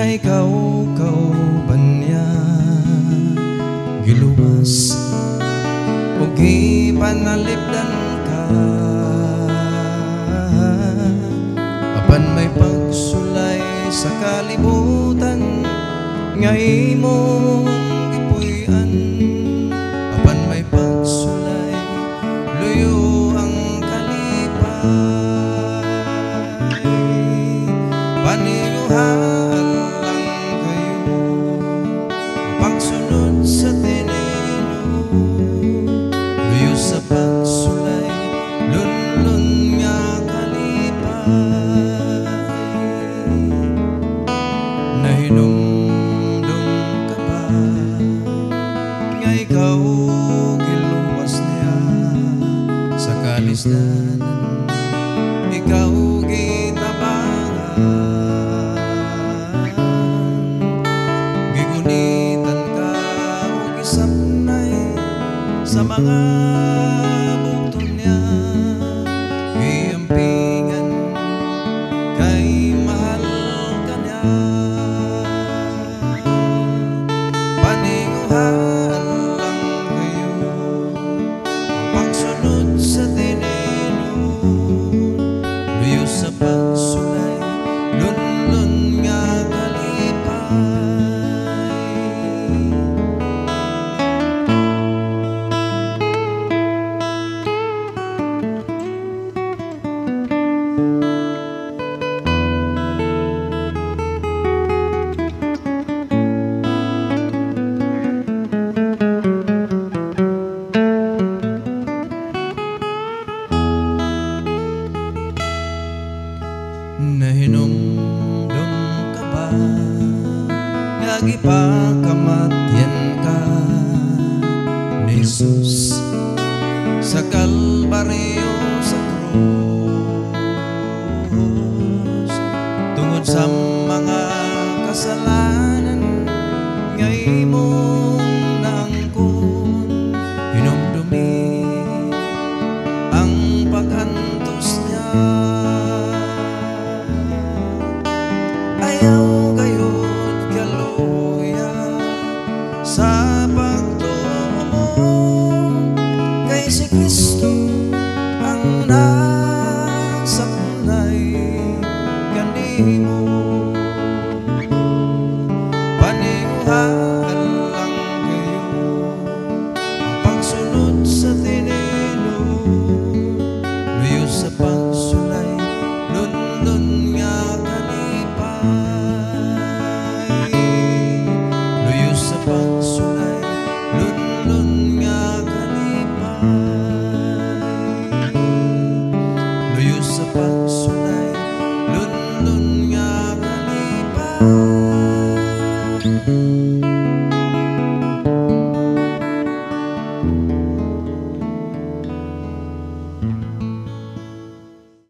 ikaw banya giluwas o gipanalipdan ka apan may pagsulay sa kalibutan nga imong gipuy-an apan may pagsulay luyo ang kalipay paniyuhan lang kayo pagsunod sa tinino luyo sa pagsulay lunlun nga kalipay nahinumdum ka ba nga ikaw giluwas niya sa kalisdanan ikaw gitabangan gigunitan ka o gisapnay sa mga bukton niya giampingan kay mahal ka niya paniyuhan lang kayo pagsunod sa tinino luyo sa pagsulay lunlun nga kalipay nahinumdum ka ba nga gipakamatyan ka ni Jesus sa Kalbaryo sa krus tungod sa mga kasalanan nga imong naangkon hinumdumi ang paghantos niya ayaw gayud kaluya sa pagtuo mo kay si Kristo ang nagsaknay kanimo paniyuhan lang kayo ang pagsunod sa tinino luyo sa pagsulay lunlun nga luyo sa pagsulay lunlun nga kalipay luyo sa pagsulay lunlun nga kalipay